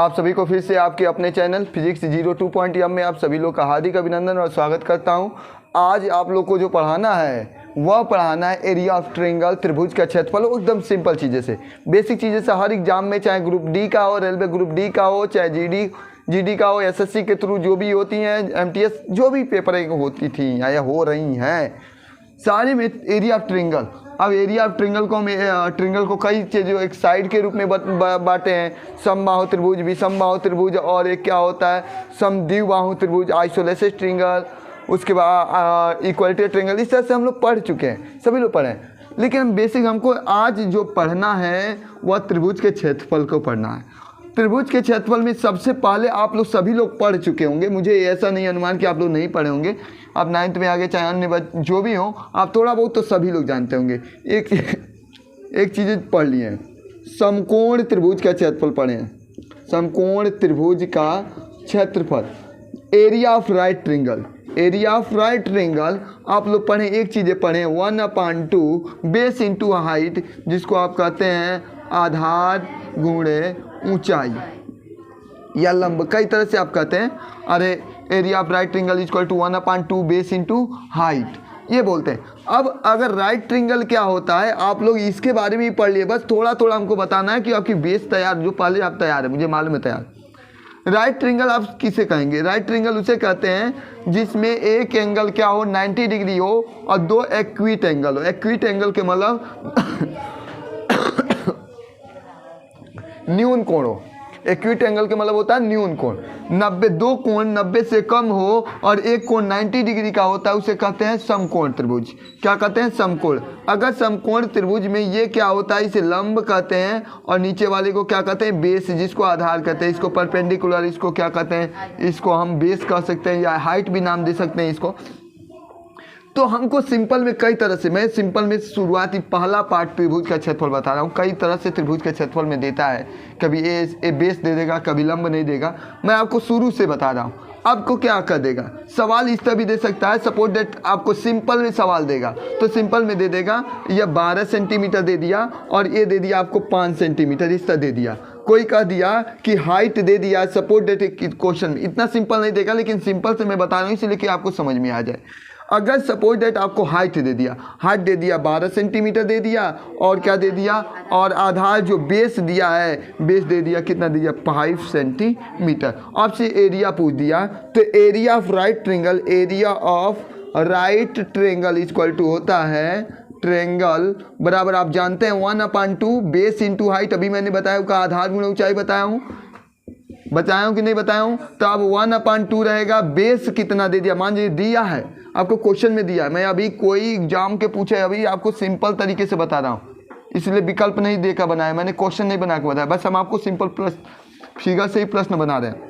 आप सभी को फिर से आपके अपने चैनल फिजिक्स 02.m में आप सभी लोग का हार्दिक अभिनंदन और स्वागत करता हूं। आज आप लोग को जो पढ़ाना है वह पढ़ाना है एरिया ऑफ ट्रायंगल, त्रिभुज का क्षेत्रफल। एकदम सिंपल चीज़ें से, बेसिक चीज़ें से। हर एग्जाम में चाहे ग्रुप डी का हो, रेलवे ग्रुप डी का हो, चाहे जीडी का हो, एसएससी के थ्रू जो भी होती हैं, एमटीएस जो भी पेपर होती थी या हो रही हैं, सारे में एरिया ऑफ ट्रायंगल। अब एरिया ऑफ ट्रायंगल को हम ट्रायंगल को कई चीज़ों एक साइड के रूप में बांटे हैं, समबाहु त्रिभुज, विषमबाहु त्रिभुज, और एक क्या होता है समद्विबाहु त्रिभुज, आइसोलेटेड ट्रायंगल, उसके बाद इक्वलिटी ट्रायंगल। इस तरह से हम लोग पढ़ चुके हैं, सभी लोग पढ़े हैं। लेकिन बेसिक हमको आज जो पढ़ना है वह त्रिभुज के क्षेत्रफल को पढ़ना है। त्रिभुज के क्षेत्रफल में सबसे पहले आप लोग सभी लोग पढ़ चुके होंगे, मुझे ऐसा नहीं अनुमान कि आप लोग नहीं पढ़े होंगे। आप 9th में आगे चाहे अन्य जो भी हो, आप थोड़ा बहुत तो सभी लोग जानते होंगे। एक चीज़ पढ़ लिए हैं, समकोण त्रिभुज का क्षेत्रफल पढ़े हैं। समकोण त्रिभुज का क्षेत्रफल, area of right triangle. Area of right triangle आप लोग पढ़े, एक चीज़ें पढ़े 1/2 बेस इंटू हाइट, जिसको आप कहते हैं आधार गुणे ऊंचाई या लंब, कई तरह से आप कहते हैं। अरे area of right triangle equal to 1/2 base into height, ये बोलते हैं। अब अगर राइट ट्रायंगल क्या होता है आप लोग इसके बारे में ही पढ़ लिए, बस थोड़ा थोड़ा हमको बताना है कि आपकी बेस तैयार, जो पहले आप तैयार है, मुझे मालूम है तैयार। राइट ट्रायंगल आप किसे कहेंगे? राइट ट्रायंगल उसे कहते हैं जिसमें एक एंगल क्या हो 90 डिग्री हो और दो एक्विट एंगल हो। एक्विट एंगल के मतलब न्यून कोण हो। एक्विट एंगल के मतलब होता है न्यून कोण। 90, दो कोण 90 से कम हो और एक कोण 90 डिग्री का होता है, उसे कहते हैं समकोण त्रिभुज। क्या कहते हैं? समकोण। अगर समकोण त्रिभुज में ये क्या होता है, इसे लंब कहते हैं, और नीचे वाले को क्या कहते हैं? बेस, जिसको आधार कहते हैं। इसको परपेंडिकुलर, इसको क्या कहते हैं? इसको हम बेस कह सकते हैं या हाइट भी नाम दे सकते हैं इसको। तो हमको सिंपल में कई तरह से, मैं सिंपल में शुरुआती पहला पार्ट त्रिभुज का क्षेत्रफल बता रहा हूँ। कई तरह से त्रिभुज का क्षेत्रफल में देता है, कभी ए बेस दे देगा, कभी लंब नहीं देगा। मैं आपको शुरू से बता रहा हूँ। आपको क्या कर देगा, सवाल इस तरह भी दे सकता है। सपोज दैट आपको सिंपल में सवाल देगा तो सिंपल में दे देगा यह 12 सेंटीमीटर दे दिया और ये दे दिया आपको 5 सेंटीमीटर, इस तरह दे दिया। कोई कह दिया कि हाइट दे दिया, सपोज दैट क्वेश्चन इतना सिंपल नहीं देगा, लेकिन सिंपल से मैं बता रहा हूँ इसलिए कि आपको समझ में आ जाए। अगर सपोज दैट आपको हाइट दे दिया, हाइट दे दिया 12 सेंटीमीटर दे दिया, और क्या दे दिया, और आधार जो बेस दिया है, बेस दे दिया कितना दे दिया 5 सेंटीमीटर। आपसे एरिया पूछ दिया, तो area of right triangle, area of right triangle equal to होता है ट्रायंगल बराबर आप जानते हैं 1/2 बेस इंटू हाइट। अभी मैंने बताया का आधार गुणे ऊंचाई बताया हूँ कि नहीं बताया हूँ? तो अब 1/2 रहेगा। बेस कितना दे दिया, मान लीजिए दिया है आपको, क्वेश्चन में दिया है। मैं अभी कोई एग्जाम के पूछे, अभी आपको सिंपल तरीके से बता रहा हूँ, इसलिए विकल्प नहीं देकर बनाया मैंने, क्वेश्चन नहीं बना के बताया। बस हम आपको सिंपल प्लस फिगर से ही प्रश्न बना रहे हैं।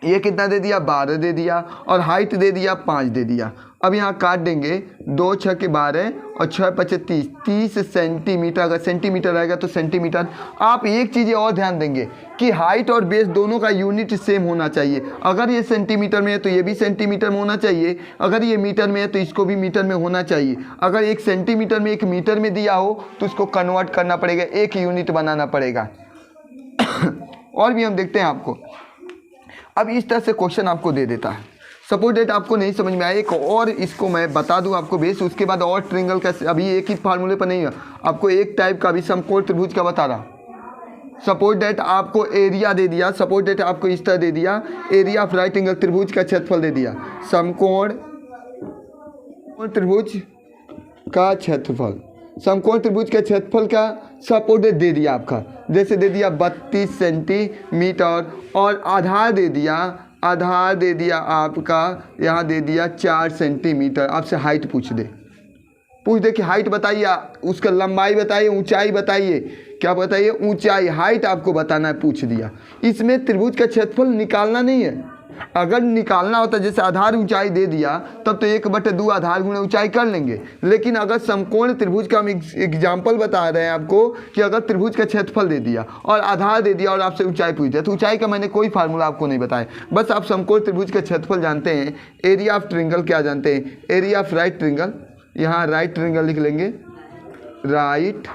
ये कितना दे दिया 12 दे दिया, और हाइट दे दिया 5 दे दिया। अब यहाँ काट देंगे, 2 × 6 = 12 और 6 × 5 = 30 सेंटीमीटर। अगर सेंटीमीटर रहेगा तो सेंटीमीटर। आप एक चीज़ और ध्यान देंगे कि हाइट और बेस दोनों का यूनिट सेम होना चाहिए। अगर ये सेंटीमीटर में है तो ये भी सेंटीमीटर में होना चाहिए, अगर ये मीटर में है तो इसको भी मीटर में होना चाहिए। अगर एक सेंटीमीटर में एक मीटर में दिया हो तो उसको कन्वर्ट करना पड़ेगा, एक यूनिट बनाना पड़ेगा। और भी हम देखते हैं आपको। अब इस तरह से क्वेश्चन आपको दे देता है। सपोज डेट आपको नहीं समझ में आया, एक और इसको मैं बता दूं आपको बेस, उसके बाद और ट्रायंगल का, अभी एक ही फार्मूले पर नहीं है, आपको एक टाइप का भी समकोण त्रिभुज का बता रहा। सपोज डेट आपको एरिया दे दिया, सपोज डेट आपको इस तरह दे दिया, एरिया ऑफ राइट एंगल त्रिभुज का क्षेत्रफल दे दिया, समकोण त्रिभुज का क्षेत्रफल, समकोण त्रिभुज के क्षेत्रफल का सपोज डेट दे दिया आपका, जैसे दे दिया 32 सेंटीमीटर, और आधार दे दिया आपका, यहाँ दे दिया 4 सेंटीमीटर। आपसे हाइट पूछ दे कि हाइट बताइए, उसका लंबाई बताइए, ऊंचाई बताइए। क्या बताइए? ऊंचाई। हाइट आपको बताना है, पूछ दिया। इसमें त्रिभुज का क्षेत्रफल निकालना नहीं है। अगर निकालना होता, जैसे आधार ऊंचाई दे दिया, तब तो 1/2 आधार गुणे ऊंचाई कर लेंगे। लेकिन अगर समकोण त्रिभुज का हम एग्जाम्पल बता रहे हैं आपको कि अगर त्रिभुज का क्षेत्रफल दे दिया और आधार दे दिया और आपसे ऊंचाई पूछ दिया, तो ऊंचाई का मैंने कोई फार्मूला आपको नहीं बताया। बस आप समकोण त्रिभुज का क्षेत्रफल जानते हैं। एरिया ऑफ ट्रायंगल क्या जानते हैं? एरिया ऑफ राइट ट्रायंगल, यहाँ राइट ट्रायंगल लिख लेंगे, राइट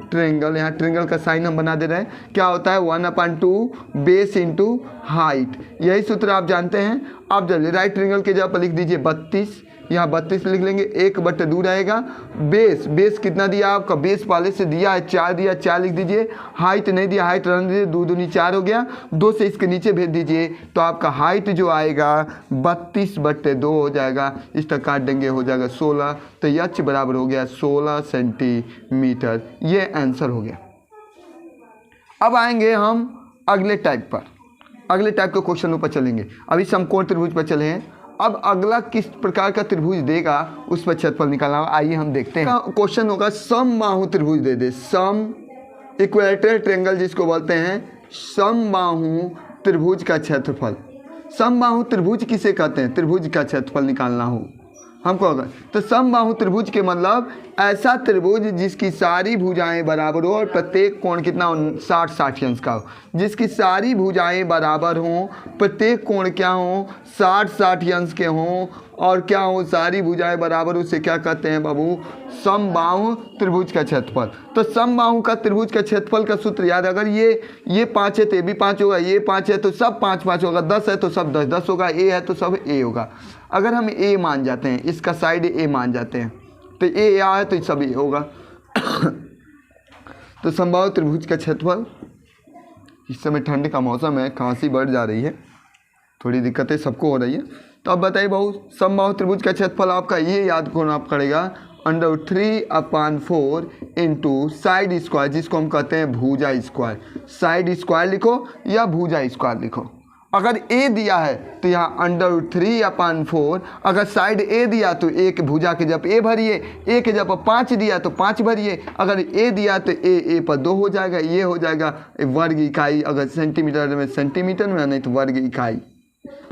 ट्रेंगल, यहाँ ट्रेंगल का साइन हम बना दे रहे हैं, क्या होता है 1/2 बेस इंटू हाइट, यही सूत्र आप जानते हैं। आप जल्दी राइट ट्रेंगल के जगह पर लिख दीजिए 32, यहाँ 32 लिख लेंगे, 1/2 रहेगा। बेस कितना दिया आपका, बेस पहले से दिया है 4 दिया, 4 लिख दीजिए। हाइट नहीं दिया, हाइट रहने दीजिए, 2 दूनी 4 हो गया, 2 से इसके नीचे भेज दीजिए तो आपका हाइट जो आएगा 32/2 हो जाएगा। इस तक काट देंगे, हो जाएगा 16, तो एच बराबर हो गया 16 सेंटीमीटर। ये आंसर हो गया। अब आएंगे हम अगले टाइप पर, अगले टाइप के क्वेश्चनों पर चलेंगे। अभी समकोण त्रिभुज पर चले हैं, अब अगला किस प्रकार का त्रिभुज देगा उस पर क्षेत्रफल निकालना। आइए हम देखते हैं। क्वेश्चन होगा समबाहु त्रिभुज दे दे, सम इक्विलैटरल ट्रायंगल जिसको बोलते हैं, समबाहु त्रिभुज का क्षेत्रफल। समबाहु त्रिभुज किसे कहते हैं, त्रिभुज का क्षेत्रफल निकालना हो हमको अगर, तो समबाहु त्रिभुज के मतलब ऐसा त्रिभुज जिसकी सारी भुजाएं बराबर हो और प्रत्येक कोण कितना हो 60-60 अंश का हो, जिसकी सारी भुजाएं बराबर हों, प्रत्येक कोण क्या हो 60-60 अंश के हों और क्या हो सारी भुजाएं बराबर, उसे क्या कहते हैं बाबू, समबाहु त्रिभुज का क्षेत्रफल। तो समबाहु का त्रिभुज का क्षेत्रफल का सूत्र याद, अगर ये 5 है तो ये भी 5 होगा, ये 5 है तो सब 5-5 होगा, 10 है तो सब 10-10 होगा, ए है तो सब ए होगा। अगर हम ए मान जाते हैं, इसका साइड ए मान जाते हैं, तो ए या है तो सब ए होगा। तो समबाहु त्रिभुज का क्षेत्रफल, इस समय ठंड का मौसम है, खांसी बढ़ जा रही है, थोड़ी दिक्कतें सबको हो रही है। तो अब बताइए बहु, समबाहु त्रिभुज का क्षेत्रफल आपका ये याद कौन आप करेगा, √3/4 इंटू साइड स्क्वायर, जिसको हम कहते हैं भुजा स्क्वायर। साइड स्क्वायर लिखो या भुजा स्क्वायर लिखो। अगर ए दिया है तो यहाँ √3/4, अगर साइड ए दिया तो एक भुजा के जब ए भरिए, ए के जब 5 दिया तो 5 भरिए, अगर ए दिया तो ए पर 2 हो जाएगा, ये हो जाएगा वर्ग इकाई, अगर सेंटीमीटर में सेंटीमीटर में, नहीं तो वर्ग इकाई।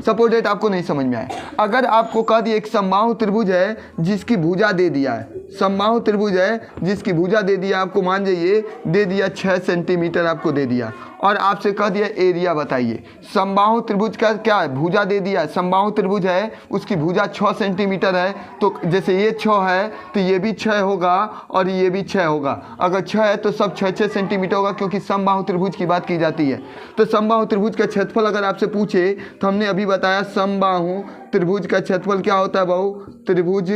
सपोज डेट आपको नहीं समझ में आए, अगर आपको कह दिया एक समबाहु त्रिभुज है जिसकी भुजा दे दिया है, समबाहु त्रिभुज है जिसकी भुजा दे दिया आपको, मान जाइए दे दिया 6 सेंटीमीटर आपको दे दिया, और आपसे कह दिया एरिया बताइए। समबाहु त्रिभुज का क्या है, भुजा दे दिया, समबाहु त्रिभुज है उसकी भुजा 6 सेंटीमीटर है, तो जैसे ये 6 है तो ये भी 6 होगा और ये भी 6 होगा। अगर 6 है तो सब 6-6 सेंटीमीटर होगा, क्योंकि समबाहु त्रिभुज की बात की जाती है। तो समबाहु त्रिभुज का क्षेत्रफल अगर आपसे पूछे तो हमने अभी बताया समबाहु त्रिभुज का क्षेत्रफल क्या होता है बाबू, त्रिभुज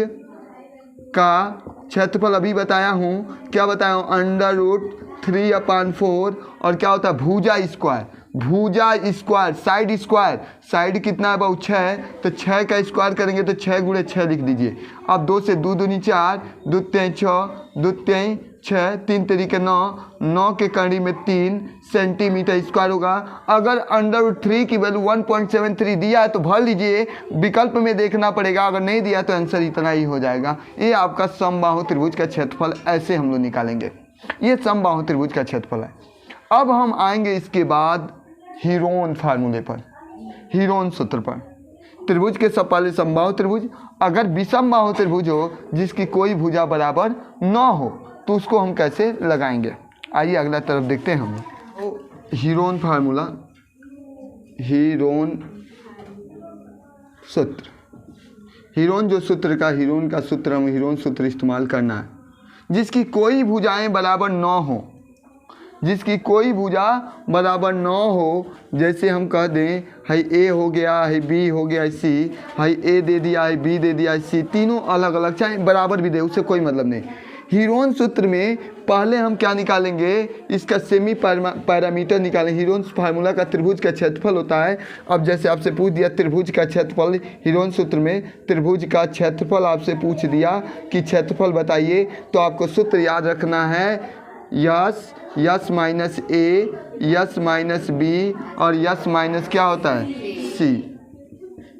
का क्षेत्रफल अभी बताया हूँ, क्या बताया हूँ, √3/4 और क्या होता है भुजा स्क्वायर। भुजा स्क्वायर, साइड स्क्वायर, साइड कितना है बाबू 6, तो 6 का स्क्वायर करेंगे तो 6 × 6 लिख दीजिए। अब 2 से 2 दूनी 4, 2 3 6, 2 3 6, 3 तरीके 9, 9 के कड़ी में 3 सेंटीमीटर स्क्वायर होगा। अगर √3 की वैल्यू 1.73 दिया है तो भर लीजिए, विकल्प में देखना पड़ेगा, अगर नहीं दिया तो आंसर इतना ही हो जाएगा। ये आपका समबाहु त्रिभुज का क्षेत्रफल, ऐसे हम लोग निकालेंगे। ये समबाहु त्रिभुज का क्षेत्रफल है। अब हम आएंगे इसके बाद हीरोन फार्मूले पर, हीरोन सूत्र पर। त्रिभुज के सब पहले समबाहु त्रिभुज, अगर विषमबाहु त्रिभुज हो जिसकी कोई भुजा बराबर न हो तो उसको हम कैसे लगाएंगे, आइए अगला तरफ देखते हैं हम। तो हीरोन फार्मूला, हीरोन सूत्र, हीरोन जो सूत्र का, हीरोन का सूत्र हम हीरोन सूत्र इस्तेमाल करना है। जिसकी कोई भुजाएं बराबर न हो, जिसकी कोई भुजा बराबर न हो, जैसे हम कह दें हाई ए हो गया, हाई बी हो गया, सी, हाई ए दे दिया, हाई बी दे दिया, सी, तीनों अलग अलग, चाहे बराबर भी दे, उससे कोई मतलब नहीं। हीरोन सूत्र में पहले हम क्या निकालेंगे, इसका सेमी पैरामीटर निकालें। हीरोन फार्मूला का त्रिभुज का क्षेत्रफल होता है। अब जैसे आपसे पूछ दिया त्रिभुज का क्षेत्रफल, हीरोन सूत्र में त्रिभुज का क्षेत्रफल आपसे पूछ दिया कि क्षेत्रफल बताइए, तो आपको सूत्र याद रखना है yes minus A, S minus B और यस माइनस क्या होता है सी,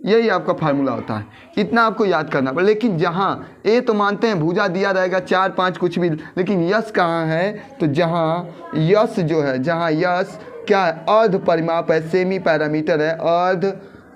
यही आपका फार्मूला होता है। इतना आपको याद करना पड़ेगा। लेकिन जहाँ ए तो मानते हैं भुजा दिया रहेगा 4-5 कुछ भी, लेकिन यस कहाँ है, तो जहाँ यस जो है, जहाँ यस क्या है, अर्ध परिमाप है, सेमी पैरामीटर है, अर्ध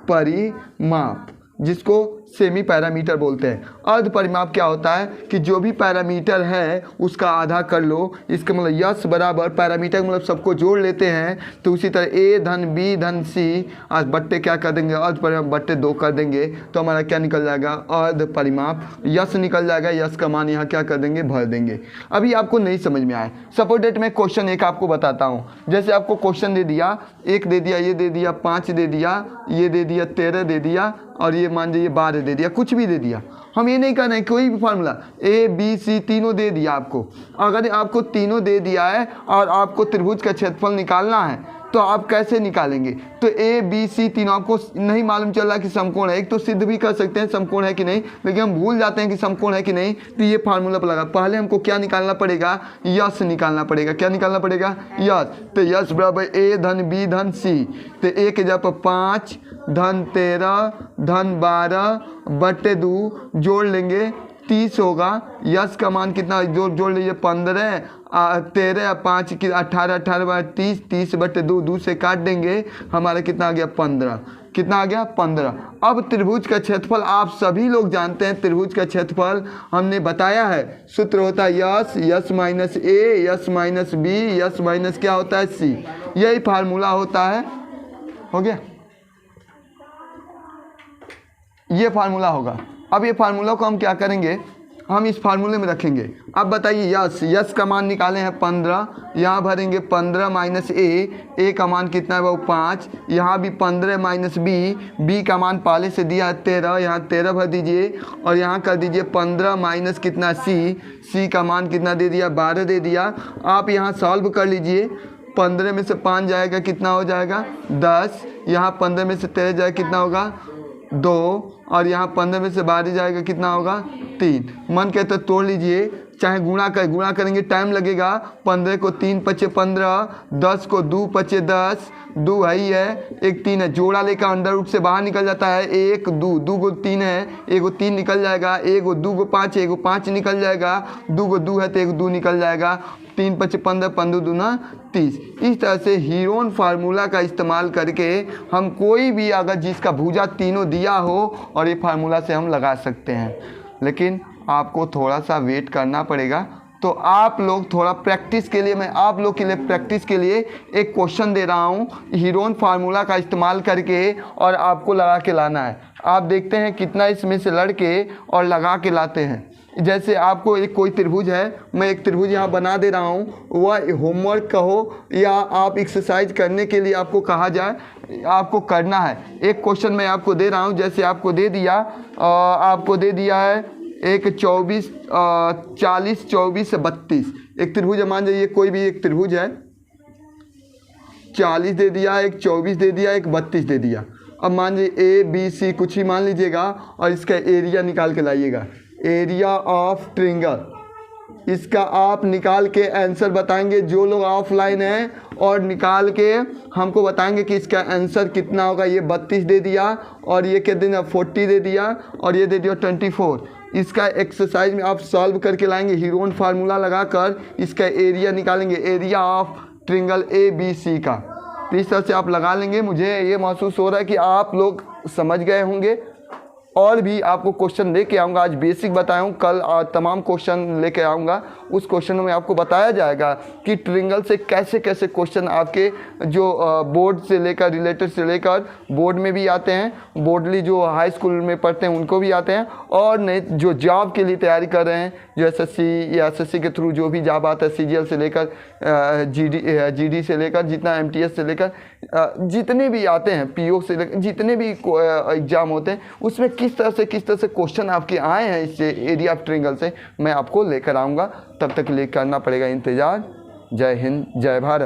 परिमाप, जिसको सेमी पैरामीटर बोलते हैं। अर्ध परिमाप क्या होता है कि जो भी पैरामीटर है उसका आधा कर लो, इसका मतलब यस बराबर पैरामीटर मतलब सबको जोड़ लेते हैं, तो उसी तरह ए धन बी धन सी आज बट्टे क्या कर देंगे, अर्ध परिमाप बट्टे 2 कर देंगे, तो हमारा क्या निकल जाएगा, अर्ध परिमाप यस निकल जाएगा। यस का मान यहाँ क्या कर देंगे, भर देंगे। अभी आपको नहीं समझ में आए, सपोज डेट मैं क्वेश्चन एक आपको बताता हूँ। जैसे आपको क्वेश्चन दे दिया, 1 दे दिया, ये दे दिया, 5 दे दिया, ये दे दिया, 13 दे दिया, और ये मान लीजिए 12 दे दिया, कुछ भी दे दिया। हम ये नहीं करना है कोई भी फार्मूला, ए बी सी तीनों दे दिया आपको। अगर आपको तीनों दे दिया है और आपको त्रिभुज का क्षेत्रफल निकालना है तो आप कैसे निकालेंगे, तो ए बी सी तीनों आपको नहीं मालूम चल रहा कि समकोण है, एक तो सिद्ध भी कर सकते हैं समकोण है कि नहीं, लेकिन हम भूल जाते हैं कि समकोण है कि नहीं, तो ये फार्मूला पर लगा। पहले हमको क्या निकालना पड़ेगा, यस निकालना पड़ेगा। क्या निकालना पड़ेगा, यस। तो यस बराबर ए धन बी धन सी, तो ए के जगह पर 5 धन 13 धन 12 बटे 2 जोड़ लेंगे 30 होगा। यस का मान कितना जोड़ लीजिए 15, 13 5 की 18, 18 30, 30 बटे 2, 2 से काट देंगे, हमारा कितना आ गया 15। कितना आ गया 15। अब त्रिभुज का क्षेत्रफल आप सभी लोग जानते हैं, त्रिभुज का क्षेत्रफल हमने बताया है, सूत्र होता है S, S minus A, S minus B, S minus क्या होता है सी, यही फार्मूला होता है। हो गया, ये फार्मूला होगा। अब ये फार्मूला को हम क्या करेंगे, हम इस फार्मूले में रखेंगे। अब बताइए यस, यस का मान निकाले हैं 15, यहाँ भरेंगे 15 माइनस ए का मान कितना है वो 5, यहाँ भी 15 माइनस बी का मान पहले से दिया है 13, यहाँ 13 भर दीजिए, और यहाँ कर दीजिए 15 माइनस कितना सी का मान कितना दे दिया 12 दे दिया। आप यहाँ सॉल्व कर लीजिए, 15 में से 5 जाएगा कितना हो जाएगा 10, यहाँ 15 में से 13 जाएगा कितना होगा 2, और यहाँ 15 में से 12 जाएगा कितना होगा 3। मन के तो तोड़ लीजिए, चाहे गुणा करेंगे टाइम लगेगा। 15 को 3 पचे 15, 10 को 2 पचे 10, 2 है ही है, एक 3 है, जोड़ा लेकर अंडर रूट से बाहर निकल जाता है, 1 2, 2 को 3 है, 1 को 3 निकल जाएगा, 1 को 2 को 5 है, 1 को 5 निकल जाएगा, 2 को 2 है तो 1 2 निकल जाएगा, 3 पचे 15, 15 दूना 30। इस तरह से हीरोन फार्मूला का इस्तेमाल करके हम कोई भी अगर जिसका भुजा तीनों दिया हो और ये फार्मूला से हम लगा सकते हैं, लेकिन आपको थोड़ा सा वेट करना पड़ेगा। तो आप लोग थोड़ा प्रैक्टिस के लिए, मैं आप लोग के लिए प्रैक्टिस के लिए एक क्वेश्चन दे रहा हूँ हीरोन फार्मूला का इस्तेमाल करके, और आपको लगा के लाना है। आप देखते हैं कितना इसमें से लड़के और लगा के लाते हैं। जैसे आपको एक कोई त्रिभुज है, मैं एक त्रिभुज यहाँ बना दे रहा हूँ, वह होमवर्क कहो या आप एक्सरसाइज करने के लिए आपको कहा जाए, आपको करना है। एक क्वेश्चन मैं आपको दे रहा हूँ, जैसे आपको दे दिया है एक 24 40 24 32 एक त्रिभुज है, मान लीजिए कोई भी एक त्रिभुज है, 40 दे दिया, एक 24 दे दिया, एक 32 दे दिया। अब मान लीजिए ए बी सी कुछ ही मान लीजिएगा और इसका एरिया निकाल के लाइएगा, एरिया ऑफ ट्रिंगल। इसका आप निकाल के आंसर बताएंगे, जो लोग ऑफलाइन हैं, और निकाल के हमको बताएंगे कि इसका आंसर कितना होगा। ये 32 दे दिया और ये क्या देना 40 दे दिया और ये दे दिया 24। इसका एक्सरसाइज में आप सॉल्व करके लाएंगे, हीरोन फार्मूला लगाकर इसका एरिया निकालेंगे, area of triangle A B C का। तो इस तरह से आप लगा लेंगे। मुझे ये महसूस हो रहा है कि आप लोग समझ गए होंगे। और भी आपको क्वेश्चन लेके आऊँगा, आज बेसिक बताया हूँ, कल तमाम क्वेश्चन लेके आऊँगा। उस क्वेश्चन में आपको बताया जाएगा कि ट्रिंगल से कैसे कैसे क्वेश्चन आपके जो बोर्ड से लेकर रिलेटेड से लेकर बोर्ड में भी आते हैं, बोर्डली जो हाई स्कूल में पढ़ते हैं उनको भी आते हैं, और नहीं जो जॉब के लिए तैयारी कर रहे हैं, जो एसएससी या एसएससी के थ्रू जो भी जॉब आता है, सीजीएल से लेकर जीडी से लेकर जितना एमटीएस से लेकर जितने भी आते हैं, पीओ से लेकर जितने भी एग्ज़ाम होते हैं, उसमें किस तरह से क्वेश्चन आपके आए हैं इससे एरिया ऑफ ट्रिंगल से, मैं आपको लेकर आऊँगा। तब तक ले करना पड़ेगा इंतज़ार। जय हिंद, जय भारत।